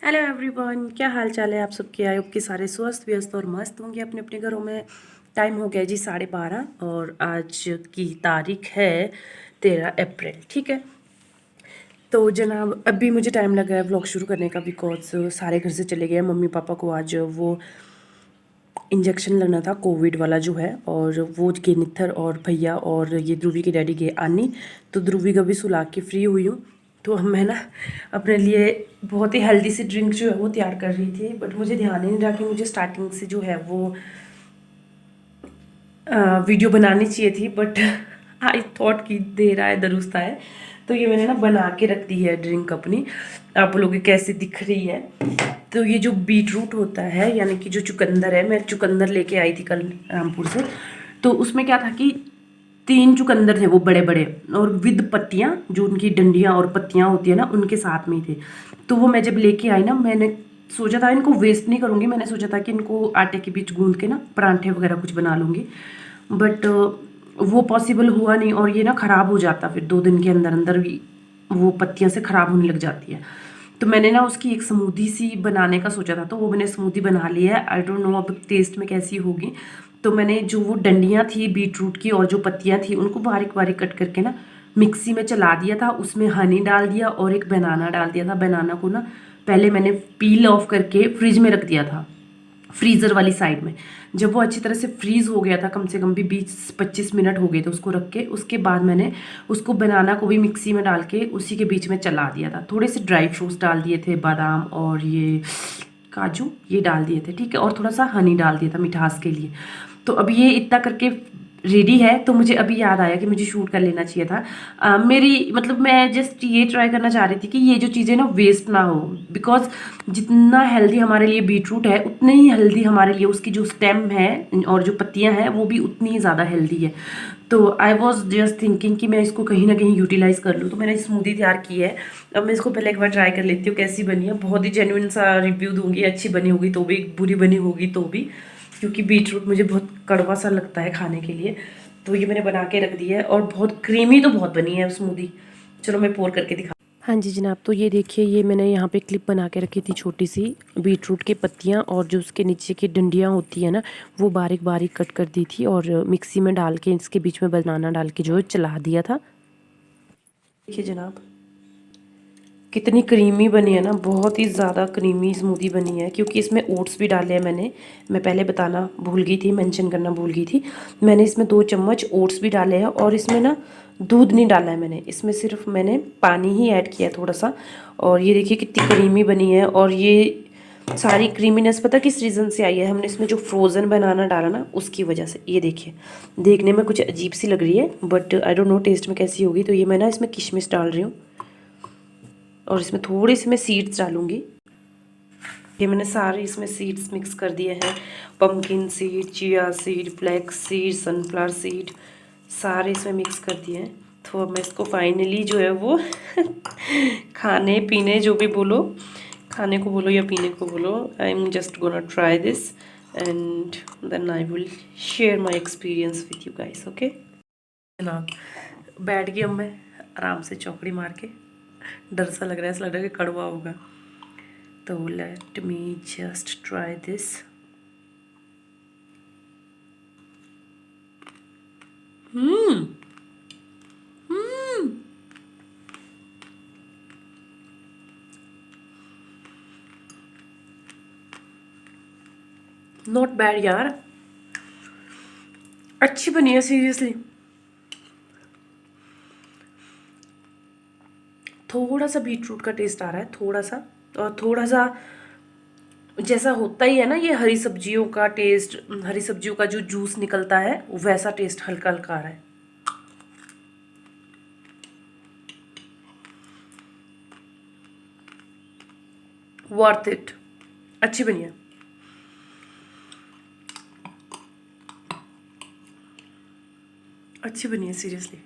Hello everyone, क्या हाल चाल है आप सबके। आई होप कि सारे स्वस्थ व्यस्त और मस्त होंगे अपने अपने घरों में। टाइम हो गया जी 12:30 और आज की तारीख है 13 अप्रैल। ठीक है, तो जनाब अभी मुझे टाइम लगा है व्लॉग शुरू करने का, बिकॉज सारे घर से चले गए। मम्मी पापा को आज वो इंजेक्शन लगना था कोविड वाला जो है, और वो के नित्थर और भैया और ये ध्रुवी के डैडी गए आनी। तो ध्रुवी का भी सुला के फ्री हुई हूँ। तो अब मैं ना अपने लिए बहुत ही हेल्दी सी ड्रिंक जो है वो तैयार कर रही थी, बट मुझे ध्यान ही नहीं रहा कि मुझे स्टार्टिंग से जो है वो वीडियो बनानी चाहिए थी, बट आई थॉट कि देर आए दुरुस्त आए। तो ये मैंने ना बना के रख दी है ड्रिंक अपनी। आप लोगों की कैसी दिख रही है। तो ये जो बीट रूट होता है, यानी कि जो चुकंदर है, मैं चुकंदर लेके आई थी कल रामपुर से। तो उसमें क्या था कि 3 चुकंदर थे वो बड़े बड़े, और विद पत्तियाँ, जो उनकी डंडियाँ और पत्तियाँ होती है ना उनके साथ में ही थे। तो वो मैं जब लेके आई ना, मैंने सोचा था इनको वेस्ट नहीं करूँगी। मैंने सोचा था कि इनको आटे के बीच गूंद के ना परांठे वगैरह कुछ बना लूँगी, बट वो पॉसिबल हुआ नहीं। और ये ना ख़राब हो जाता फिर 2 दिन के अंदर अंदर भी, वो पत्तियाँ से ख़राब होने लग जाती है। तो मैंने ना उसकी एक स्मूदी सी बनाने का सोचा था, तो वो मैंने स्मूदी बना ली है। आई डोंट नो अब टेस्ट में कैसी होगी। तो मैंने जो वो डंडियाँ थी बीट रूट की और जो पत्तियाँ थी उनको बारीक बारीक कट करके ना मिक्सी में चला दिया था। उसमें हनी डाल दिया और एक बनाना डाल दिया था। बनाना को ना पहले मैंने पील ऑफ करके फ्रिज में रख दिया था, फ्रीज़र वाली साइड में। जब वो अच्छी तरह से फ्रीज़ हो गया था, कम से कम भी 20-25 मिनट हो गए थे उसको रख के, उसके बाद मैंने उसको बनाना को भी मिक्सी में डाल के उसी के बीच में चला दिया था। थोड़े से ड्राई फ्रूट्स डाल दिए थे, बादाम और ये काजू, ये डाल दिए थे। ठीक है, और थोड़ा सा हनी डाल दिया था मिठास के लिए। तो अब ये इतना करके रेडी है। तो मुझे अभी याद आया कि मुझे शूट कर लेना चाहिए था। मेरी मतलब मैं जस्ट ये ट्राई करना चाह रही थी कि ये जो चीज़ें ना वेस्ट ना हो, बिकॉज जितना हेल्दी हमारे लिए बीटरूट है उतने ही हेल्दी हमारे लिए उसकी जो स्टेम है और जो पत्तियां हैं वो भी उतनी ही ज़्यादा हेल्दी है। तो आई वॉज जस्ट थिंकिंग कि मैं इसको कहीं ना कहीं यूटिलाइज कर लूँ। तो मैंने स्मूदी तैयार की है। अब मैं इसको पहले एक बार ट्राई कर लेती हूँ कैसी बनी है। बहुत ही जेन्युइन सा रिव्यू दूंगी, अच्छी बनी होगी तो भी, बुरी बनी होगी तो भी, क्योंकि बीटरूट मुझे बहुत कड़वा सा लगता है खाने के लिए। तो ये मैंने बना के रख दी है, और बहुत क्रीमी तो बहुत बनी है स्मूदी। चलो मैं पोर करके दिखा। हाँ जी जनाब, तो ये देखिए, ये मैंने यहाँ पे क्लिप बना के रखी थी छोटी सी। बीटरूट की पत्तियाँ और जो उसके नीचे की डंडियाँ होती है ना, वो बारीक बारीक कट कर दी थी और मिक्सी में डाल के इसके बीच में बनाना डाल के जो है चला दिया था। देखिए जनाब कितनी क्रीमी बनी है ना, बहुत ही ज़्यादा क्रीमी स्मूदी बनी है, क्योंकि इसमें ओट्स भी डाले हैं मैंने। मैं पहले बताना भूल गई थी, मेंशन करना भूल गई थी। मैंने इसमें 2 चम्मच ओट्स भी डाले हैं, और इसमें ना दूध नहीं डाला है मैंने, इसमें सिर्फ मैंने पानी ही ऐड किया है थोड़ा सा। और ये देखिए कितनी क्रीमी बनी है। और ये सारी क्रीमीनेस पता किस रीज़न से आई है, हमने इसमें जो फ्रोज़न बनाना डाला ना उसकी वजह से। ये देखिए देखने में कुछ अजीब सी लग रही है, but I don't know taste में कैसी होगी। तो ये मैं ना इसमें किशमिश डाल रही हूँ, और इसमें थोड़ी सी मैं सीड्स डालूंगी। ये मैंने सारे इसमें सीड्स मिक्स कर दिए हैं। Pumpkin seed, chia seed, flax seed, sunflower seed, सारे इसमें मिक्स कर दिए हैं। तो अब मैं इसको फाइनली जो है वो खाने पीने जो भी बोलो, खाने को बोलो या पीने को बोलो, I am just gonna try this and then I will share my experience with you guys. Okay जनाब, बैठ गई अब मैं आराम से चौकड़ी मार के। डर सा लग रहा है, ऐसा लग रहा है कि कड़वा होगा। तो let me just try this. Hmm hmm not bad यार, अच्छी बनी है सीरियसली। थोड़ा सा बीटरूट का टेस्ट आ रहा है, थोड़ा सा, और थोड़ा सा जैसा होता ही है ना ये हरी सब्जियों का टेस्ट, हरी सब्जियों का जो जूस निकलता है वैसा टेस्ट हल्का हल्का आ रहा है। वर्थ इट, अच्छी बनी है, अच्छी बनी है सीरियसली।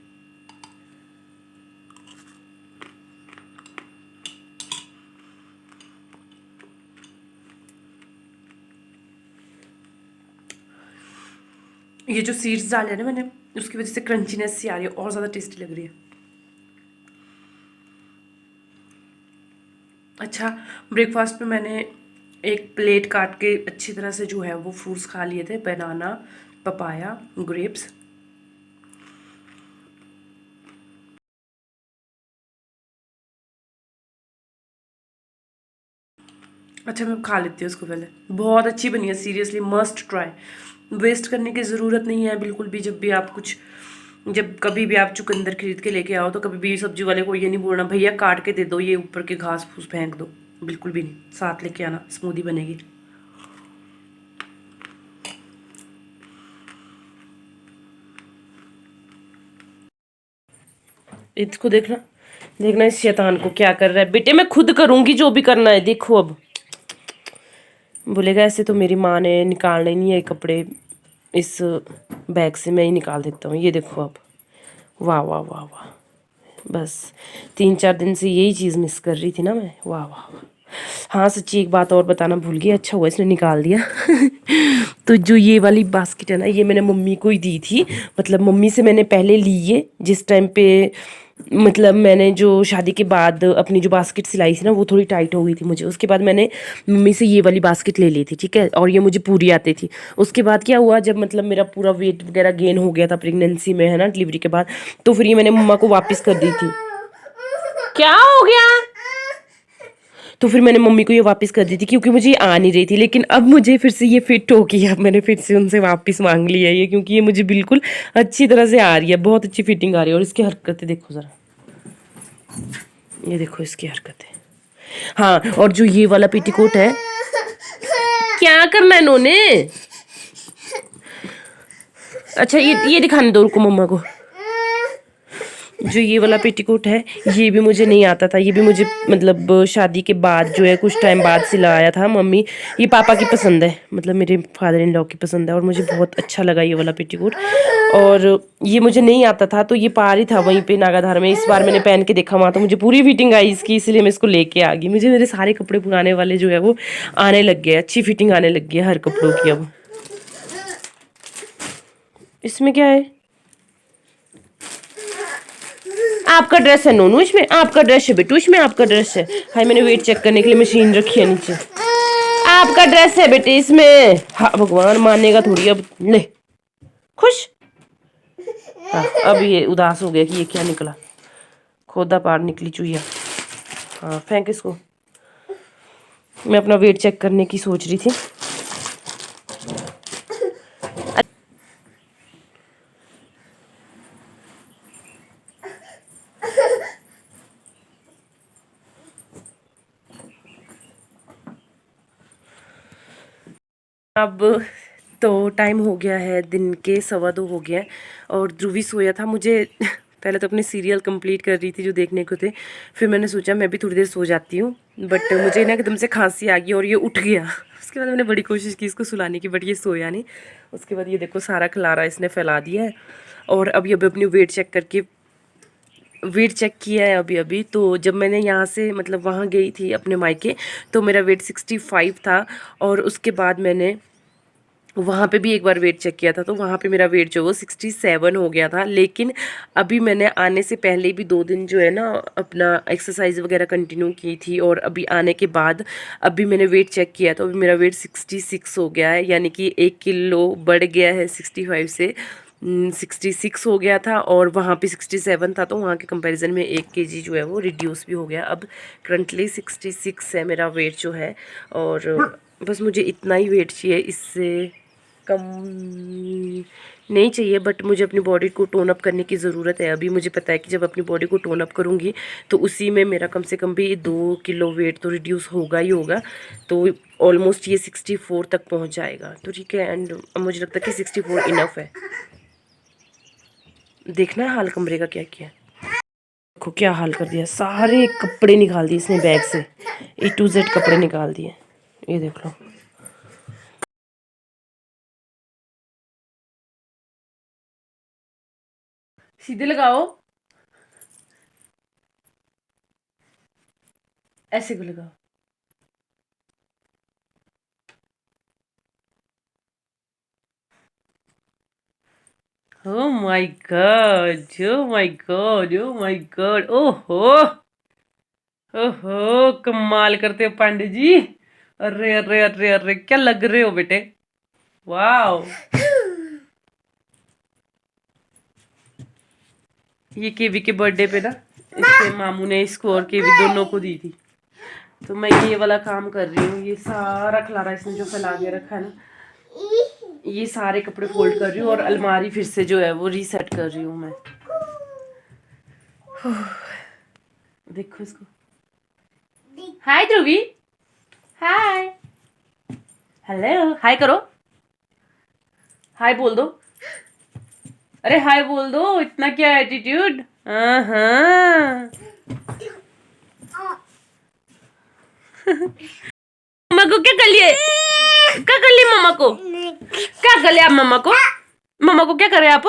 ये जो सीड्स डाले हैं ना मैंने, उसकी वजह से क्रंचीनेस सी आ रही है और ज़्यादा टेस्टी लग रही है। अच्छा, ब्रेकफास्ट में मैंने एक प्लेट काट के अच्छी तरह से जो है वो फ्रूट्स खा लिए थे, बनाना, पपाया, ग्रेप्स। अच्छा मैं खा लेती हूँ उसको पहले। बहुत अच्छी बनी है, सीरियसली मस्ट ट्राई। वेस्ट करने की ज़रूरत नहीं है बिल्कुल भी। जब कभी भी आप चुकंदर खरीद के लेके आओ तो कभी भी सब्जी वाले को ये नहीं बोलना भैया काट के दे दो, ये ऊपर के घास फूस फेंक दो, बिल्कुल भी नहीं। साथ लेके आना, स्मूदी बनेगी। इसको देखना, देखना इस शैतान को क्या कर रहा है। बेटे मैं खुद करूंगी जो भी करना है, देखो अब बोलेगा ऐसे तो मेरी माँ ने निकालने नहीं है कपड़े इस बैग से, मैं ही निकाल देता हूँ। ये देखो अब, वाह वाह वाह वाह। बस 3-4 दिन से यही चीज़ मिस कर रही थी ना मैं, वाह वाह वाह। हाँ सच्ची एक बात और बताना भूल गई, अच्छा हुआ इसने निकाल दिया। तो जो ये वाली बास्केट है ना, ये मैंने मम्मी को ही दी थी। मतलब मम्मी से मैंने पहले ली ये, जिस टाइम पे मतलब मैंने जो शादी के बाद अपनी जो बास्केट सिलाई थी ना वो थोड़ी टाइट हो गई थी मुझे, उसके बाद मैंने मम्मी से ये वाली बास्केट ले ली थी, ठीक है। और ये मुझे पूरी आती थी। उसके बाद क्या हुआ, जब मतलब मेरा पूरा वेट वगैरह गेन हो गया था प्रेगनेंसी में, है ना, डिलीवरी के बाद, तो फिर ये मैंने मम्मा को वापस कर दी थी। क्या हो गया? तो फिर मैंने मम्मी को ये वापस कर दी थी क्योंकि मुझे ये आ नहीं रही थी। लेकिन अब मुझे फिर से ये फिट हो गई, अब मैंने फिर से उनसे वापस मांग लिया ये, क्योंकि ये मुझे बिल्कुल अच्छी तरह से आ रही है, बहुत अच्छी फिटिंग आ रही है। और इसकी हरकतें देखो ज़रा, ये देखो इसकी हरकतें। हाँ, और जो ये वाला पेटीकोट है, क्या करना है इन्होंने? अच्छा ये दिखाने दो उनको मम्मा को। जो ये वाला पेटीकोट है ये भी मुझे नहीं आता था, ये भी मुझे मतलब शादी के बाद जो है कुछ टाइम बाद सिलाया था मम्मी। ये पापा की पसंद है, मतलब मेरे फादर इन लॉ की पसंद है, और मुझे बहुत अच्छा लगा ये वाला पेटीकोट। और ये मुझे नहीं आता था, तो ये पार ही था वहीं पे नागाधार में। इस बार मैंने पहन के देखा वहाँ, तो मुझे पूरी फिटिंग आई इसकी, इसलिए मैं इसको लेके आ गई। मुझे मेरे सारे कपड़े पुराने वाले जो है वो आने लग गए, अच्छी फिटिंग आने लग गई है हर कपड़ों की अब। इसमें क्या है? आपका ड्रेस है नोनू, इसमें आपका ड्रेस है बेटू, इसमें आपका ड्रेस है। हाय मैंने वेट चेक करने के लिए मशीन रखी है नीचे। आपका ड्रेस है बेटे इसमें। हाँ भगवान मानेगा थोड़ी अब। ले खुश। हाँ अब ये उदास हो गया कि ये क्या निकला, खोदा पार निकली चुईया। हाँ फेंक इसको। मैं अपना वेट चेक करने की सोच रही थी। अब तो टाइम हो गया है, दिन के 2:15 हो गया है, और ध्रुवी सोया था। मुझे पहले तो अपने सीरियल कंप्लीट कर रही थी जो देखने को थे, फिर मैंने सोचा मैं भी थोड़ी देर सो जाती हूँ, बट मुझे ना एकदम से खांसी आ गई और ये उठ गया। उसके बाद मैंने बड़ी कोशिश की इसको सुलाने की, बट ये सोया नहीं। उसके बाद ये देखो सारा खलारा इसने फैला दिया है। और अभी अभी अपनी वेट चेक किया है अभी अभी। तो जब मैंने यहाँ से मतलब वहाँ गई थी अपने मायके, तो मेरा वेट 65 था, और उसके बाद मैंने वहाँ पे भी एक बार वेट चेक किया था, तो वहाँ पे मेरा वेट जो वो 67 हो गया था। लेकिन अभी मैंने आने से पहले भी 2 दिन जो है ना अपना एक्सरसाइज वगैरह कंटिन्यू की थी, और अभी आने के बाद अभी मैंने वेट चेक किया तो अभी मेरा वेट 66 हो गया है, यानी कि 1 किलो बढ़ गया है 65 से। 66 हो गया था, और वहाँ पे 67 था, तो वहाँ के कंपैरिजन में 1 kg जो है वो रिड्यूस भी हो गया। अब करंटली 66 है मेरा वेट जो है। और बस मुझे इतना ही वेट चाहिए, इससे कम नहीं चाहिए, बट मुझे अपनी बॉडी को टोन अप करने की ज़रूरत है। अभी मुझे पता है कि जब अपनी बॉडी को टोन अप करूँगी तो उसी में मेरा कम से कम भी 2 किलो वेट तो रिड्यूस होगा ही होगा। तो ऑलमोस्ट ये 64 तक पहुँच जाएगा, तो ठीक है। एंड मुझे लगता है कि 64 इनफ है। देखना है हाल कमरे का क्या किया। देखो क्या हाल कर दिया, सारे कपड़े निकाल दिए इसने बैग से, A to Z कपड़े निकाल दिए, ये देख लो। सीधे लगाओ, ऐसे को लगाओ। Oh my God, oh my God, oh my God, ओहो। ओहो, कमाल करते हो पांडे जी। अरे अरे अरे अरे, क्या लग रहे हो बेटे, वाह। ये केवी के बर्थडे पे ना इसके मामू ने इसको और केवी दोनों को दी थी। तो मैं ये वाला काम कर रही हूँ, ये सारा खलारा इसने जो फैला के रखा है ना, ये सारे कपड़े फोल्ड कर रही हूँ और अलमारी फिर से जो है वो रीसेट कर रही हूँ मैं। देखो इसको। हाय ध्रुवी, हाय, हेलो, हाय करो, हाय बोल दो। अरे हाय बोल दो, इतना क्या एटीट्यूड। हाँ, मम्मा को क्या कर लिए, क्या कर लिए मम्मा को, क्या कर लिया आप मम्मा को, मम्मा को क्या करे आप।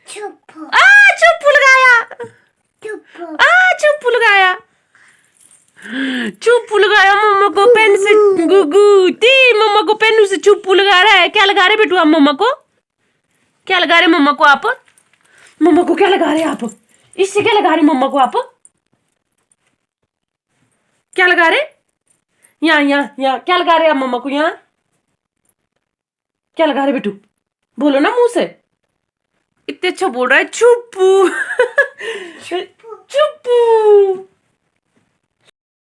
चुप्पू लगाया, चुप्पू लगाया, चुप्पू लगाया मम्मा को पेन से। गुगू ती मम्मा को पेन से चुप्पू लगा रहा है। क्या लगा रहे बेटू आप मम्मा को, क्या लगा रहे मम्मा को आप, मम्मा को क्या लगा रहे आप, इससे क्या लगा रहे मम्मा को आप, क्या लगा रहे, यहाँ यहाँ यहाँ क्या लगा रहे आप मम्मा को, यहाँ क्या लगा रहे बेटू, बोलो ना मुंह से, इतने अच्छा बोल रहा है चुप्पू। चुप्पू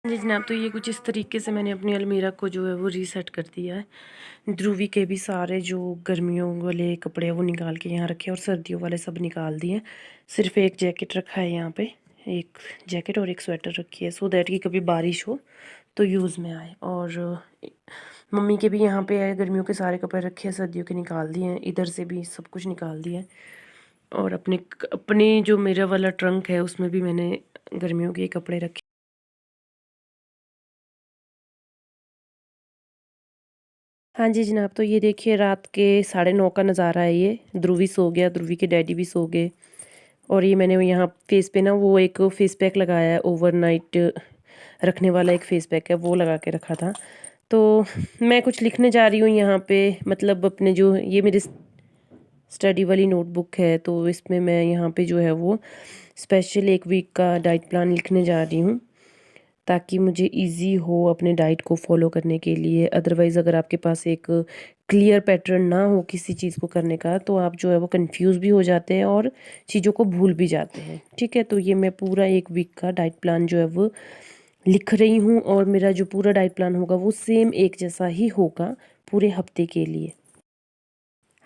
जी जनाब। तो ये कुछ इस तरीके से मैंने अपनी अलमीरा को जो है वो रीसेट कर दिया है। ध्रुवी के भी सारे जो गर्मियों वाले कपड़े हैं वो निकाल के यहाँ रखे और सर्दियों वाले सब निकाल दिए। सिर्फ एक जैकेट रखा है यहाँ पे, एक जैकेट और एक स्वेटर रखी है, सो दैट कि कभी बारिश हो तो यूज़ में आए। और मम्मी के भी यहाँ पे है, गर्मियों के सारे कपड़े रखे हैं, सर्दियों के निकाल दिए हैं, इधर से भी सब कुछ निकाल दिया है। और अपने जो मेरा वाला ट्रंक है उसमें भी मैंने गर्मियों के कपड़े रखे। हाँ जी जनाब। तो ये देखिए रात के 9:30 का नज़ारा है। ये ध्रुवी सो गया, ध्रुवी के डैडी भी सो गए। और ये मैंने यहाँ फेस पे ना वो एक फेस पैक लगाया है, ओवरनाइट रखने वाला एक फेस पैक है, वो लगा के रखा था। तो मैं कुछ लिखने जा रही हूँ यहाँ पे, मतलब अपने जो ये मेरी स्टडी वाली नोटबुक है, तो इसमें मैं यहाँ पे जो है वो स्पेशल एक वीक का डाइट प्लान लिखने जा रही हूँ, ताकि मुझे इजी हो अपने डाइट को फॉलो करने के लिए। अदरवाइज़ अगर आपके पास एक क्लियर पैटर्न ना हो किसी चीज़ को करने का, तो आप जो है वो कंफ्यूज भी हो जाते हैं और चीज़ों को भूल भी जाते हैं। ठीक है, तो ये मैं पूरा एक वीक का डाइट प्लान जो है वो लिख रही हूँ, और मेरा जो पूरा डाइट प्लान होगा वो सेम एक जैसा ही होगा पूरे हफ्ते के लिए।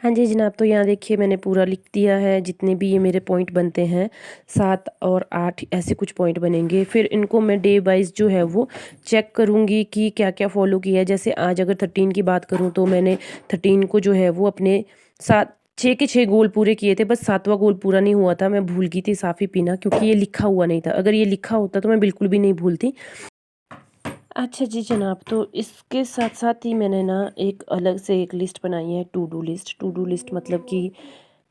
हाँ जी जनाब। तो यहाँ देखिए मैंने पूरा लिख दिया है, जितने भी ये मेरे पॉइंट बनते हैं 7 और 8 ऐसे कुछ पॉइंट बनेंगे। फिर इनको मैं डे वाइज जो है वो चेक करूँगी कि क्या क्या फॉलो किया है। जैसे आज अगर 13 की बात करूँ तो मैंने 13 को जो है वो अपने 6 के 6 गोल पूरे किए थे, बस 7वां गोल पूरा नहीं हुआ था। मैं भूल गई थी साफ़ी पीना, क्योंकि ये लिखा हुआ नहीं था। अगर ये लिखा होता तो मैं बिल्कुल भी नहीं भूलती। अच्छा जी जनाब। तो इसके साथ साथ ही मैंने ना एक अलग से एक लिस्ट बनाई है, to do list. To do list मतलब कि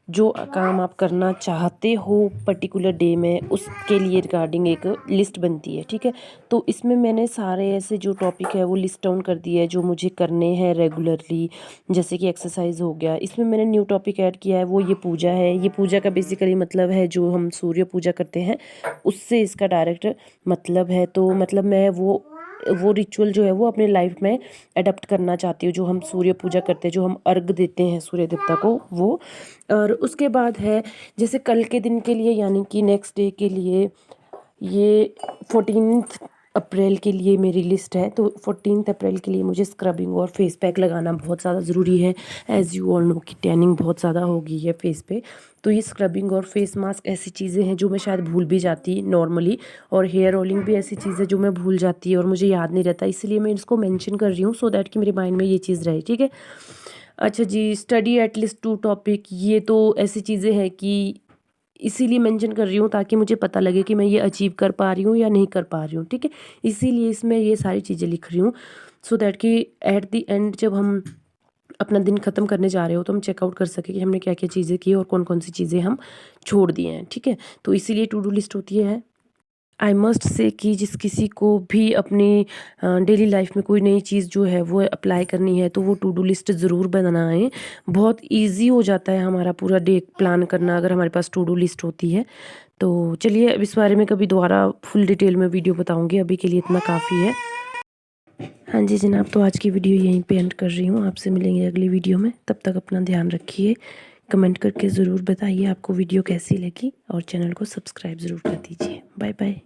जो काम आप करना चाहते हो पर्टिकुलर डे में, उसके लिए रिगार्डिंग एक लिस्ट बनती है। ठीक है, तो इसमें मैंने सारे ऐसे जो टॉपिक है वो लिस्ट डाउन कर दिया है जो मुझे करने हैं रेगुलरली। जैसे कि एक्सरसाइज हो गया, इसमें मैंने न्यू टॉपिक ऐड किया है, वो ये पूजा है। ये पूजा का बेसिकली मतलब है जो हम सूर्य पूजा करते हैं, उससे इसका डायरेक्ट मतलब है। तो मतलब मैं वो रिचुअल जो है वो अपने लाइफ में अडॉप्ट करना चाहती हूँ, जो हम सूर्य पूजा करते हैं, जो हम अर्घ देते हैं सूर्य देवता को, वो। और उसके बाद है जैसे कल के दिन के लिए, यानी कि नेक्स्ट डे के लिए, ये 14 अप्रैल के लिए मेरी लिस्ट है। तो 14 अप्रैल के लिए मुझे स्क्रबिंग और फेस पैक लगाना बहुत ज़्यादा ज़रूरी है। एज़ यू ऑल नो कि टैनिंग बहुत ज़्यादा हो गई है फेस पे। तो ये स्क्रबिंग और फेस मास्क ऐसी चीज़ें हैं जो मैं शायद भूल भी जाती नॉर्मली, और हेयर ऑयलिंग भी ऐसी चीज़ है जो मैं भूल जाती है और मुझे याद नहीं रहता, इसलिए मैं इसको मेंशन कर रही हूँ सो दैट कि मेरे माइंड में ये चीज़ रहे। ठीक है। अच्छा जी, स्टडी एटलीस्ट 2 टॉपिक, ये तो ऐसी चीज़ें हैं कि इसीलिए मेंशन कर रही हूँ ताकि मुझे पता लगे कि मैं ये अचीव कर पा रही हूँ या नहीं कर पा रही हूँ। ठीक है, इसीलिए इसमें ये सारी चीज़ें लिख रही हूँ, सो दैट कि एट द एंड जब हम अपना दिन ख़त्म करने जा रहे हो तो हम चेकआउट कर सकें कि हमने क्या क्या चीज़ें की और कौन कौन सी चीज़ें हम छोड़ दिए हैं। ठीक है, तो इसीलिए टू डू लिस्ट होती है। आई मस्ट से कि जिस किसी को भी अपनी डेली लाइफ में कोई नई चीज़ जो है वो अप्लाई करनी है, तो वो टू डू लिस्ट ज़रूर बनाएं। बहुत इजी हो जाता है हमारा पूरा डे प्लान करना अगर हमारे पास टू डू लिस्ट होती है। तो चलिए अब इस बारे में कभी दोबारा फुल डिटेल में वीडियो बताऊंगी, अभी के लिए इतना काफ़ी है। हाँ जी जनाब, तो आज की वीडियो यहीं पे एंड कर रही हूँ। आपसे मिलेंगे अगली वीडियो में, तब तक अपना ध्यान रखिए। कमेंट करके ज़रूर बताइए आपको वीडियो कैसी लगी और चैनल को सब्सक्राइब ज़रूर कर दीजिए। Bye bye.